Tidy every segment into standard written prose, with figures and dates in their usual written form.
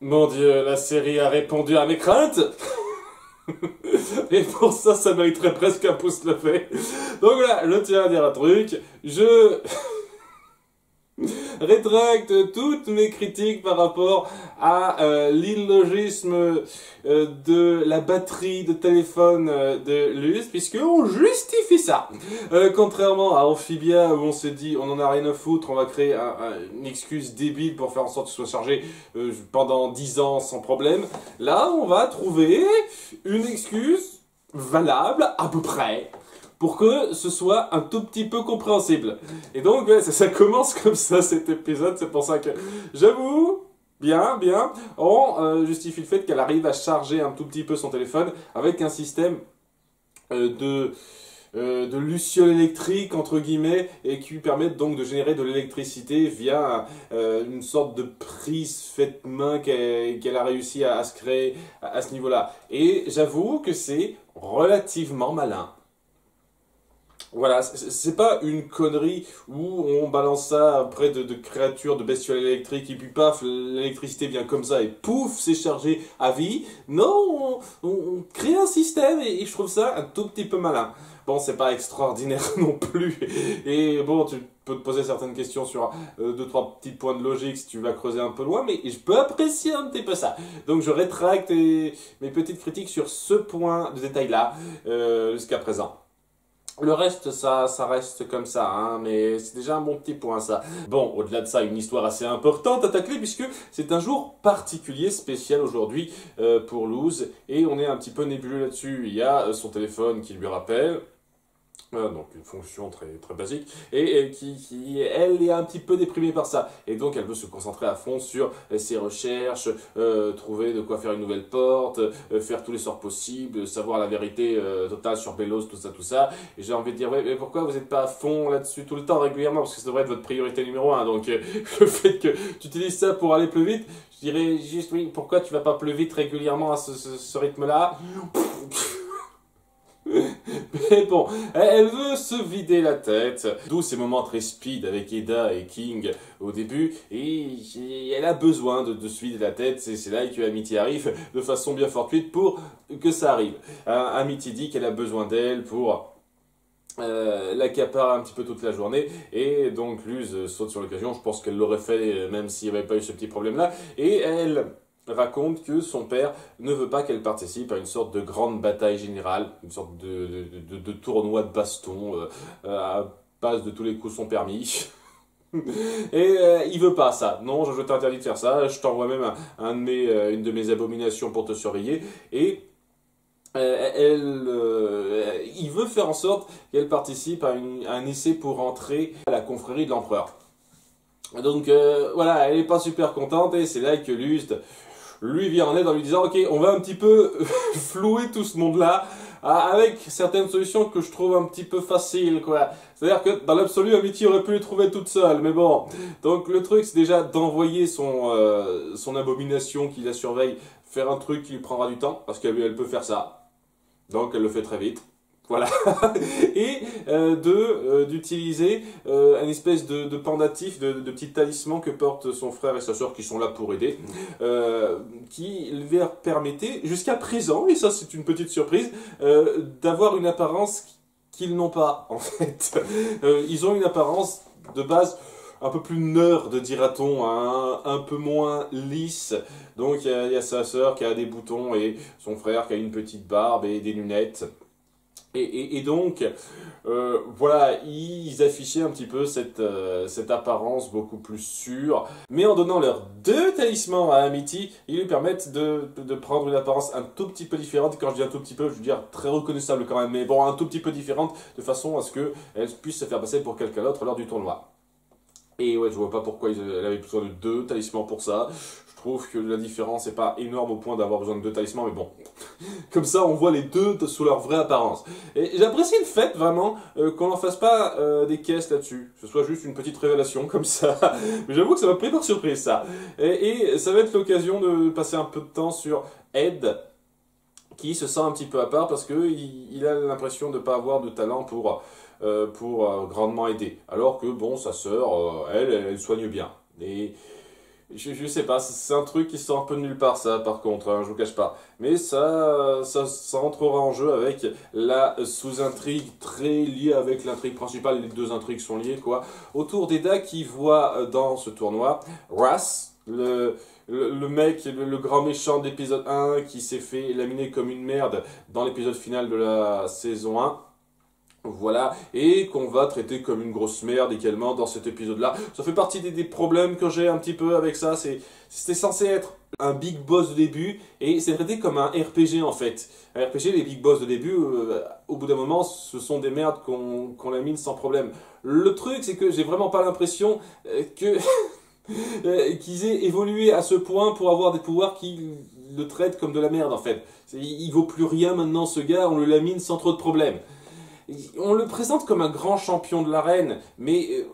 Mon Dieu, la série a répondu à mes craintes. Et pour ça, ça mériterait presque un pouce levé. Donc voilà, je tiens à dire un truc. Je rétracte toutes mes critiques par rapport à l'illogisme de la batterie de téléphone de Luz, puisque on justifie ça. Contrairement à Amphibia, où on s'est dit on en a rien à foutre, on va créer une excuse débile pour faire en sorte que ce soit chargé pendant 10 ans sans problème. Là, on va trouver une excuse valable à peu près pour que ce soit un tout petit peu compréhensible. Et donc, ouais, ça commence comme ça, cet épisode, c'est pour ça que, j'avoue, bien, on justifie le fait qu'elle arrive à charger un tout petit peu son téléphone avec un système de luciole électrique, entre guillemets, et qui lui permettent donc de générer de l'électricité via une sorte de prise faite main qu'elle a réussi à se créer à ce niveau-là. Et j'avoue que c'est relativement malin. Voilà, c'est pas une connerie où on balance ça près de créatures, de bestioles électriques, et puis paf, l'électricité vient comme ça, et pouf, c'est chargé à vie. Non, on crée un système, et je trouve ça un tout petit peu malin. Bon, c'est pas extraordinaire non plus, et bon, tu peux te poser certaines questions sur deux, trois petits points de logique si tu vas creuser un peu loin, mais je peux apprécier un petit peu ça. Donc je rétracte mes petites critiques sur ce point de détail-là jusqu'à présent. Le reste, ça reste comme ça, hein, mais c'est déjà un bon petit point, ça. Bon, au-delà de ça, une histoire assez importante à tacler, puisque c'est un jour particulier, spécial aujourd'hui pour Luz, et on est un petit peu nébuleux là-dessus. Il y a son téléphone qui lui rappelle, donc une fonction très basique, et elle est un petit peu déprimée par ça. Et donc elle veut se concentrer à fond sur ses recherches, trouver de quoi faire une nouvelle porte, faire tous les sorts possibles, savoir la vérité totale sur Belos, tout ça. Et j'ai envie de dire, ouais, mais pourquoi vous n'êtes pas à fond là-dessus tout le temps, régulièrement? Parce que ça devrait être votre priorité numéro un. Donc le fait que tu utilises ça pour aller plus vite, je dirais juste, oui, pourquoi tu vas pas plus vite régulièrement à ce rythme-là? Mais bon, elle veut se vider la tête, d'où ces moments très speed avec Eda et King au début, et elle a besoin de se vider la tête, c'est là que Amity arrive de façon bien fortuite pour que ça arrive. Amity dit qu'elle a besoin d'elle pour l'accaparer un petit peu toute la journée, et donc Luz saute sur l'occasion, je pense qu'elle l'aurait fait même s'il n'y avait pas eu ce petit problème-là, et elle raconte que son père ne veut pas qu'elle participe à une sorte de grande bataille générale, une sorte de tournoi de baston à base de tous les coups sont permis. Et il veut pas ça. Non, je t'interdis de faire ça. Je t'envoie même une de mes abominations pour te surveiller. Et il veut faire en sorte qu'elle participe à un essai pour entrer à la confrérie de l'empereur. Donc voilà, elle est pas super contente et c'est là que Lust lui vient en aide en lui disant ok, on va un petit peu flouer tout ce monde-là avec certaines solutions que je trouve un petit peu faciles, quoi. C'est-à-dire que dans l'absolu, Amity aurait pu les trouver toute seule, mais bon. Donc le truc, c'est déjà d'envoyer son abomination qui la surveille faire un truc qui lui prendra du temps, parce qu'elle peut faire ça. Donc elle le fait très vite. Voilà. Et d'utiliser une espèce de pendatif, de petit talisman que portent son frère et sa soeur qui sont là pour aider, qui leur permettait jusqu'à présent, et ça c'est une petite surprise, d'avoir une apparence qu'ils n'ont pas en fait. Ils ont une apparence de base un peu plus nerd, dira-t-on, hein, un peu moins lisse. Donc il y a sa sœur qui a des boutons et son frère qui a une petite barbe et des lunettes. Et donc, voilà, ils affichaient un petit peu cette apparence beaucoup plus sûre. Mais en donnant leurs deux talismans à Amity, ils lui permettent de prendre une apparence un tout petit peu différente. Quand je dis un tout petit peu, je veux dire très reconnaissable quand même, mais bon, un tout petit peu différente, de façon à ce qu'elle puisse se faire passer pour quelqu'un d'autre lors du tournoi. Et ouais, je vois pas pourquoi elle avait besoin de deux talismans pour ça. Je trouve que la différence n'est pas énorme au point d'avoir besoin de deux talismans, mais bon. Comme ça, on voit les deux sous leur vraie apparence. Et j'apprécie le fait, vraiment, qu'on n'en fasse pas des caisses là-dessus. Que ce soit juste une petite révélation, comme ça. Mais j'avoue que ça m'a pris par surprise, ça. Et ça va être l'occasion de passer un peu de temps sur Ed, qui se sent un petit peu à part parce qu'il a l'impression de ne pas avoir de talent pour grandement aider. Alors que, bon, sa sœur, elle soigne bien. Et Je sais pas, c'est un truc qui sort un peu de nulle part, ça, par contre, hein, je vous cache pas. Mais ça entrera en jeu avec la sous-intrigue très liée avec l'intrigue principale. Les deux intrigues sont liées, quoi. Autour d'Eda qui voit dans ce tournoi Ras, le mec, le grand méchant d'épisode 1 qui s'est fait laminer comme une merde dans l'épisode final de la saison 1. Voilà, et qu'on va traiter comme une grosse merde également dans cet épisode-là. Ça fait partie des problèmes que j'ai un petit peu avec ça. C'était censé être un big boss de début, et c'est traité comme un RPG en fait. Un RPG, les big boss de début, au bout d'un moment, ce sont des merdes qu'on lamine sans problème. Le truc, c'est que j'ai vraiment pas l'impression que qu'ils aient évolué à ce point pour avoir des pouvoirs qui le traitent comme de la merde en fait. Il vaut plus rien maintenant ce gars, on le lamine sans trop de problèmes. On le présente comme un grand champion de l'arène, mais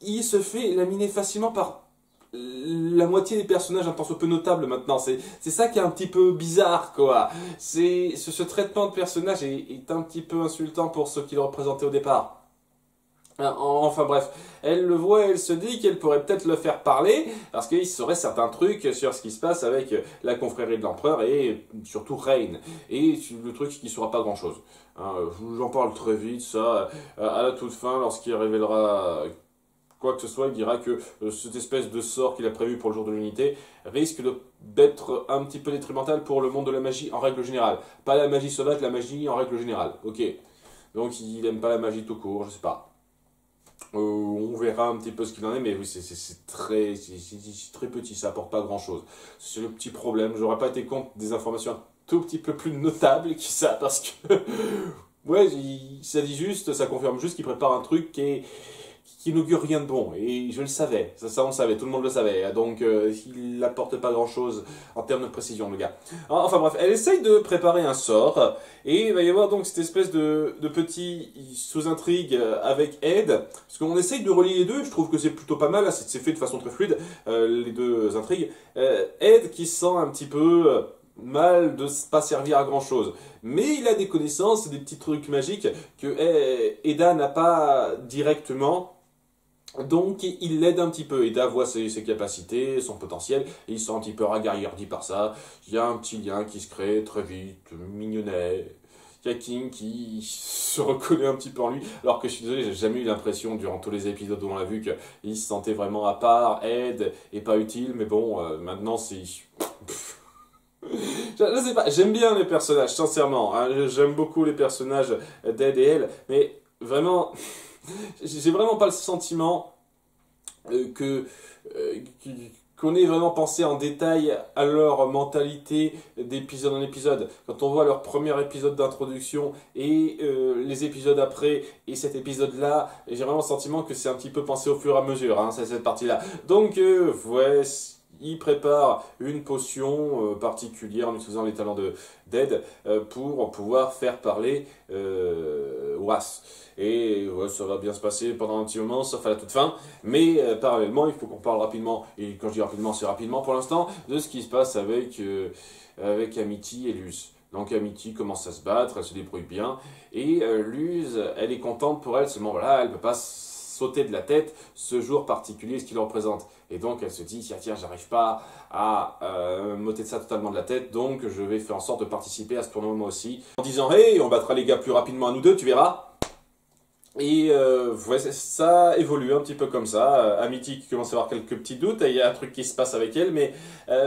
il se fait laminer facilement par la moitié des personnages un tant soit peu notables maintenant. C'est ça qui est un petit peu bizarre, quoi. Ce traitement de personnage est un petit peu insultant pour ceux qui le représentaient au départ. Enfin bref, elle le voit, elle se dit qu'elle pourrait peut-être le faire parler, parce qu'il saurait certains trucs sur ce qui se passe avec la confrérie de l'empereur et surtout Reign. Et le truc, c'est qu'il ne saura pas grand-chose. Hein, j'en parle très vite, ça, à la toute fin, lorsqu'il révélera quoi que ce soit, il dira que cette espèce de sort qu'il a prévu pour le jour de l'unité risque d'être un petit peu détrimental pour le monde de la magie en règle générale. Pas la magie sauvage, la magie en règle générale. Ok. Donc il n'aime pas la magie tout court, je sais pas. On verra un petit peu ce qu'il en est, mais oui, c'est très petit, ça apporte pas grand chose. C'est le petit problème, j'aurais pas été contre des informations un tout petit peu plus notables que ça, parce que, ouais, ça dit juste, ça confirme juste qu'il prépare un truc qui n'augure rien de bon, et je le savais, ça on le savait, tout le monde le savait, donc il n'apporte pas grand chose en termes de précision, le gars. Enfin bref, elle essaye de préparer un sort, et il va y avoir donc cette espèce de petit sous-intrigue avec Ed, parce qu'on essaye de relier les deux, je trouve que c'est plutôt pas mal, c'est fait de façon très fluide, les deux intrigues. Ed qui se sent un petit peu mal de pas servir à grand chose, mais il a des connaissances, des petits trucs magiques que Eda n'a pas directement. Donc il l'aide un petit peu, Eda voit ses capacités, son potentiel, et il se sent un petit peu ragaillardi par ça. Il y a un petit lien qui se crée très vite, mignonnet. Il y a King qui se reconnaît un petit peu en lui, alors que je suis désolé, j'ai jamais eu l'impression durant tous les épisodes où on l'a vu qu'il se sentait vraiment à part, aide et pas utile, mais bon, maintenant c'est... Je sais pas, j'aime bien les personnages, sincèrement, hein, j'aime beaucoup les personnages d'Ed et elle, mais vraiment... J'ai vraiment pas le sentiment qu'on ait vraiment pensé en détail à leur mentalité d'épisode en épisode. Quand on voit leur premier épisode d'introduction et les épisodes après et cet épisode-là, j'ai vraiment le sentiment que c'est un petit peu pensé au fur et à mesure, hein, cette partie-là. Donc, ouais, il prépare une potion particulière en utilisant les talents d'Ed pour pouvoir faire parler Was. Et ouais, ça va bien se passer pendant un petit moment, sauf à la toute fin. Mais parallèlement, il faut qu'on parle rapidement, et quand je dis rapidement, c'est rapidement pour l'instant, de ce qui se passe avec Amity et Luz. Donc Amity commence à se battre, elle se débrouille bien, et Luz, elle est contente pour elle, seulement voilà, elle ne peut pas sauter de la tête ce jour particulier, ce qu'il représente. Et donc elle se dit, tiens, j'arrive pas à m'ôter de ça totalement de la tête, donc je vais faire en sorte de participer à ce tournoi moi aussi. En disant, hey, on battra les gars plus rapidement à nous deux, tu verras. Et ouais, ça évolue un petit peu comme ça. Amity qui commence à avoir quelques petits doutes, il y a un truc qui se passe avec elle, mais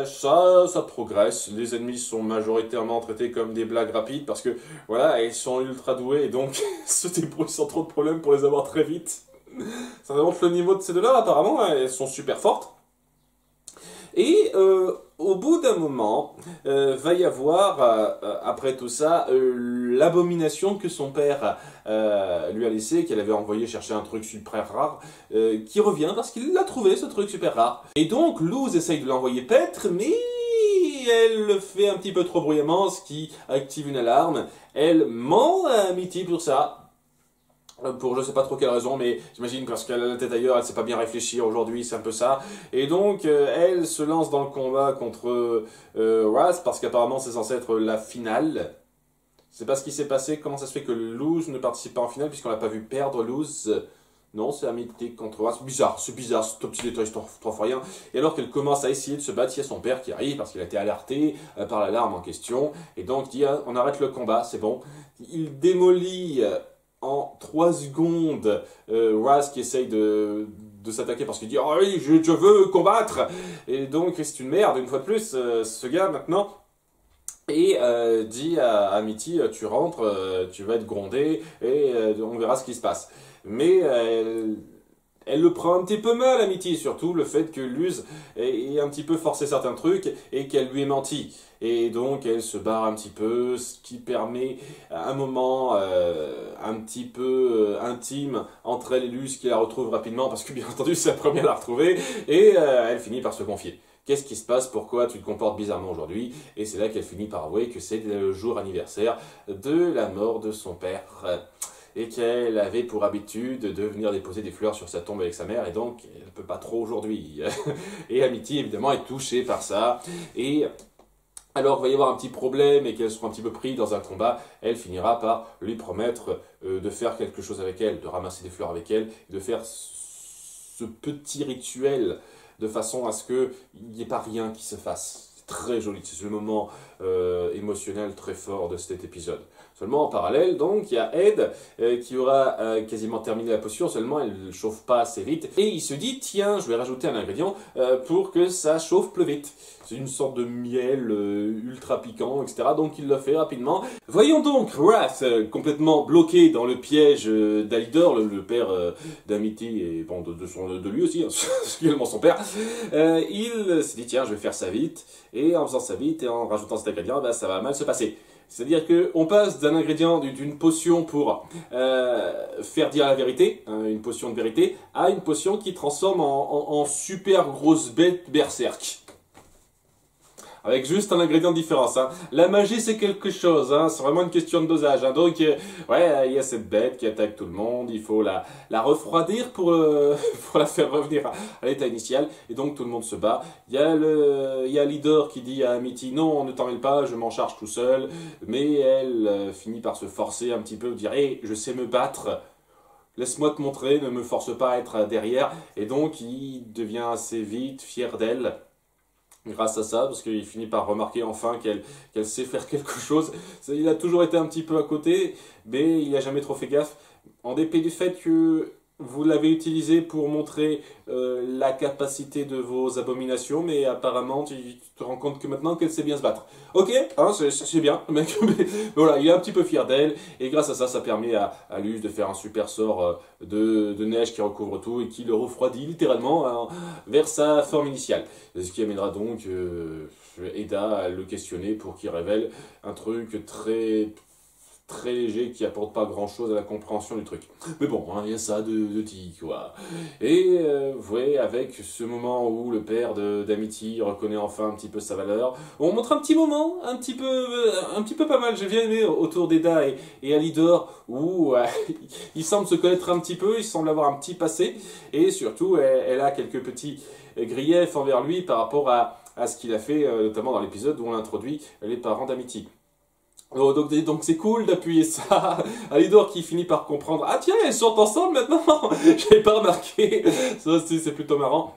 ça progresse. Les ennemis sont majoritairement traités comme des blagues rapides parce que voilà, elles sont ultra douées et donc se débrouillent sans trop de problèmes pour les avoir très vite. Ça montre le niveau de ces deux-là, apparemment, elles sont super fortes. Et au bout d'un moment, va y avoir, après tout ça, l'abomination que son père lui a laissé, qu'elle avait envoyé chercher un truc super rare, qui revient parce qu'il l'a trouvé, ce truc super rare. Et donc, Luz essaye de l'envoyer paître, mais elle le fait un petit peu trop bruyamment, ce qui active une alarme. Elle ment à Amity pour ça. Pour je sais pas trop quelle raison, mais j'imagine parce qu'elle a la tête ailleurs, elle sait pas bien réfléchir aujourd'hui, c'est un peu ça. Et donc, elle se lance dans le combat contre Raz, parce qu'apparemment c'est censé être la finale. C'est pas ce qui s'est passé, comment ça se fait que Luz ne participe pas en finale, puisqu'on l'a pas vu perdre Luz. Non, c'est Amity contre Horace. C'est bizarre, ce petit détail, trois fois rien. Et alors qu'elle commence à essayer de se battre, il y a son père qui arrive parce qu'il a été alerté par l'alarme en question. Et donc il dit, ah, on arrête le combat, c'est bon. Il démolit en 3 secondes Horace qui essaye de s'attaquer parce qu'il dit, oh oui, je veux combattre. Et donc c'est une merde, une fois de plus, ce gars maintenant. Et dit à Amity, tu rentres, tu vas être grondé et on verra ce qui se passe. Mais elle le prend un petit peu mal, Amity, surtout le fait que Luz ait un petit peu forcé certains trucs et qu'elle lui ait menti. Et donc elle se barre un petit peu, ce qui permet un moment un petit peu intime entre elle et Luz qui la retrouve rapidement, parce que bien entendu c'est la première à la retrouver, et elle finit par se confier. Qu'est-ce qui se passe? Pourquoi tu te comportes bizarrement aujourd'hui? Et c'est là qu'elle finit par avouer que c'est le jour anniversaire de la mort de son père. Et qu'elle avait pour habitude de venir déposer des fleurs sur sa tombe avec sa mère, et donc elle ne peut pas trop aujourd'hui. Et Amity, évidemment, est touchée par ça. Et alors, il va y avoir un petit problème et qu'elle sera un petit peu prise dans un combat. Elle finira par lui promettre de faire quelque chose avec elle, de ramasser des fleurs avec elle, de faire ce petit rituel de façon à ce qu'il n'y ait pas rien qui se fasse. C'est très joli, c'est ce moment émotionnel très fort de cet épisode. Seulement en parallèle, donc, il y a Ed qui aura quasiment terminé la potion, seulement elle ne chauffe pas assez vite. Et il se dit, tiens, je vais rajouter un ingrédient pour que ça chauffe plus vite. C'est une sorte de miel ultra piquant, etc. Donc il le fait rapidement. Voyons donc Wrath complètement bloqué dans le piège d'Alidor, le père d'Amity et bon, de lui aussi, hein, c'est également son père. Il s'est dit, tiens, je vais faire ça vite. Et en faisant ça vite et en rajoutant cet ingrédient, bah, ça va mal se passer. C'est-à-dire qu'on passe d'un ingrédient, d'une potion pour faire dire la vérité, hein, une potion de vérité, à une potion qui transforme en super grosse bête berserk. Avec juste un ingrédient de différence. Hein. La magie, c'est quelque chose. Hein. C'est vraiment une question de dosage. Hein. Donc, ouais, il y a cette bête qui attaque tout le monde. Il faut la refroidir pour la faire revenir à l'état initial. Et donc, tout le monde se bat. Il y a Lidor qui dit à Amity, non, ne t'en mêle pas, je m'en charge tout seul. Mais elle finit par se forcer un petit peu, dire, hé, je sais me battre. Laisse-moi te montrer, ne me force pas à être derrière. Et donc, il devient assez vite fier d'elle. Grâce à ça, parce qu'il finit par remarquer enfin qu'elle sait faire quelque chose. Il a toujours été un petit peu à côté, mais il n'a jamais trop fait gaffe. En dépit du fait que vous l'avez utilisé pour montrer la capacité de vos abominations, mais apparemment tu te rends compte que maintenant qu'elle sait bien se battre. Ok, hein, c'est bien, mec, mais voilà, il est un petit peu fier d'elle, et grâce à ça, ça permet à Luz de faire un super sort de neige qui recouvre tout et qui le refroidit littéralement vers sa forme initiale. Ce qui amènera donc Eda à le questionner pour qu'il révèle un truc très léger qui apporte pas grand chose à la compréhension du truc. Mais bon, il y a ça de dit, quoi. Et vous voyez, avec ce moment où le père d'Amity reconnaît enfin un petit peu sa valeur, on montre un petit moment, un petit peu pas mal, j'ai bien aimé, autour d'Eda et Alidor, où ils semblent se connaître un petit peu, ils semblent avoir un petit passé, et surtout, elle a quelques petits griefs envers lui par rapport à ce qu'il a fait, notamment dans l'épisode où on introduit les parents d'Amity. Donc c'est cool d'appuyer ça. Alidor qui finit par comprendre. Ah tiens, elles sont ensemble maintenant. J'avais pas remarqué. Ça c'est plutôt marrant.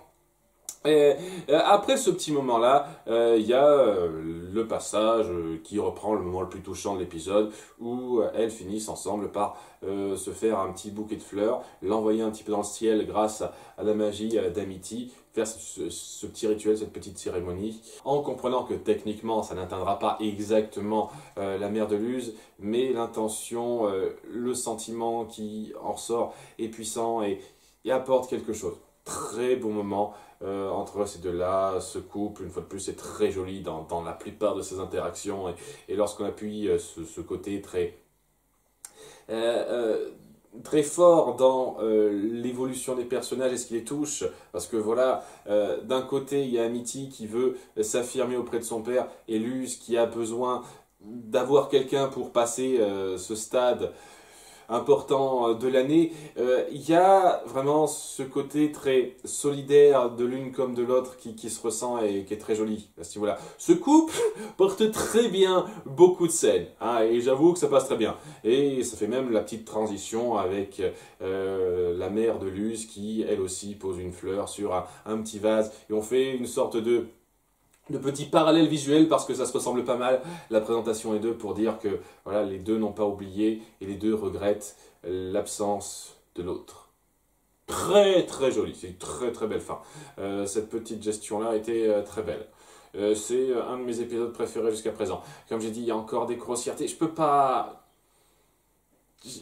Et après ce petit moment-là, il y a le passage qui reprend le moment le plus touchant de l'épisode où elles finissent ensemble par se faire un petit bouquet de fleurs, l'envoyer un petit peu dans le ciel grâce à la magie d'Amity, faire ce petit rituel, cette petite cérémonie, en comprenant que techniquement ça n'atteindra pas exactement la mère de Luz, mais l'intention, le sentiment qui en ressort est puissant et apporte quelque chose. Très beau moment entre ces deux-là, ce couple, une fois de plus, c'est très joli dans la plupart de ces interactions, et lorsqu'on appuie ce côté très fort dans l'évolution des personnages et ce qui les touche, parce que voilà, d'un côté il y a Amity qui veut s'affirmer auprès de son père, et Luz qui a besoin d'avoir quelqu'un pour passer ce stade important de l'année. Il y a vraiment ce côté très solidaire de l'une comme de l'autre qui se ressent et qui est très joli à ce niveau-là. Ce couple porte très bien beaucoup de scènes, hein, et j'avoue que ça passe très bien. Et ça fait même la petite transition avec la mère de Luz qui, elle aussi, pose une fleur sur un petit vase. Et on fait une sorte de petit parallèle visuel parce que ça se ressemble pas mal, la présentation des deux, pour dire que voilà, les deux n'ont pas oublié et les deux regrettent l'absence de l'autre. Très très joli, c'est une très très belle fin. Cette petite gestion-là était très belle. C'est un de mes épisodes préférés jusqu'à présent. Comme j'ai dit, il y a encore des grossièretés. Je peux pas...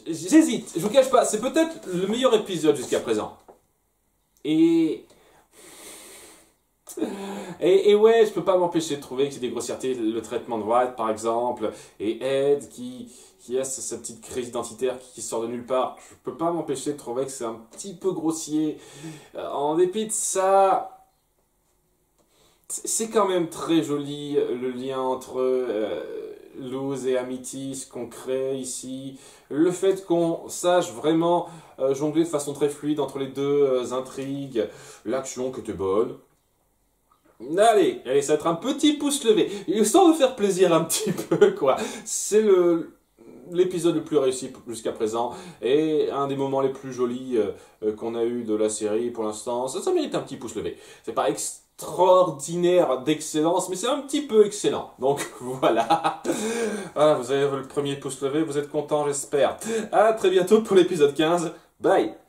J'hésite, je vous cache pas, c'est peut-être le meilleur épisode jusqu'à présent. Et ouais, je peux pas m'empêcher de trouver que c'est des grossièretés. Le traitement de White, par exemple, et Ed qui a sa petite crise identitaire qui sort de nulle part. Je peux pas m'empêcher de trouver que c'est un petit peu grossier. En dépit de ça, c'est quand même très joli le lien entre Luz et Amity, ce qu'on crée ici. Le fait qu'on sache vraiment jongler de façon très fluide entre les deux intrigues. L'action qui était bonne. Allez, ça va être un petit pouce levé, histoire de faire plaisir un petit peu, quoi. C'est l'épisode le plus réussi jusqu'à présent, et un des moments les plus jolis qu'on a eu de la série pour l'instant. Ça mérite un petit pouce levé. C'est pas extraordinaire d'excellence, mais c'est un petit peu excellent. Donc voilà. Voilà, vous avez le premier pouce levé, vous êtes content, j'espère. À très bientôt pour l'épisode 15. Bye!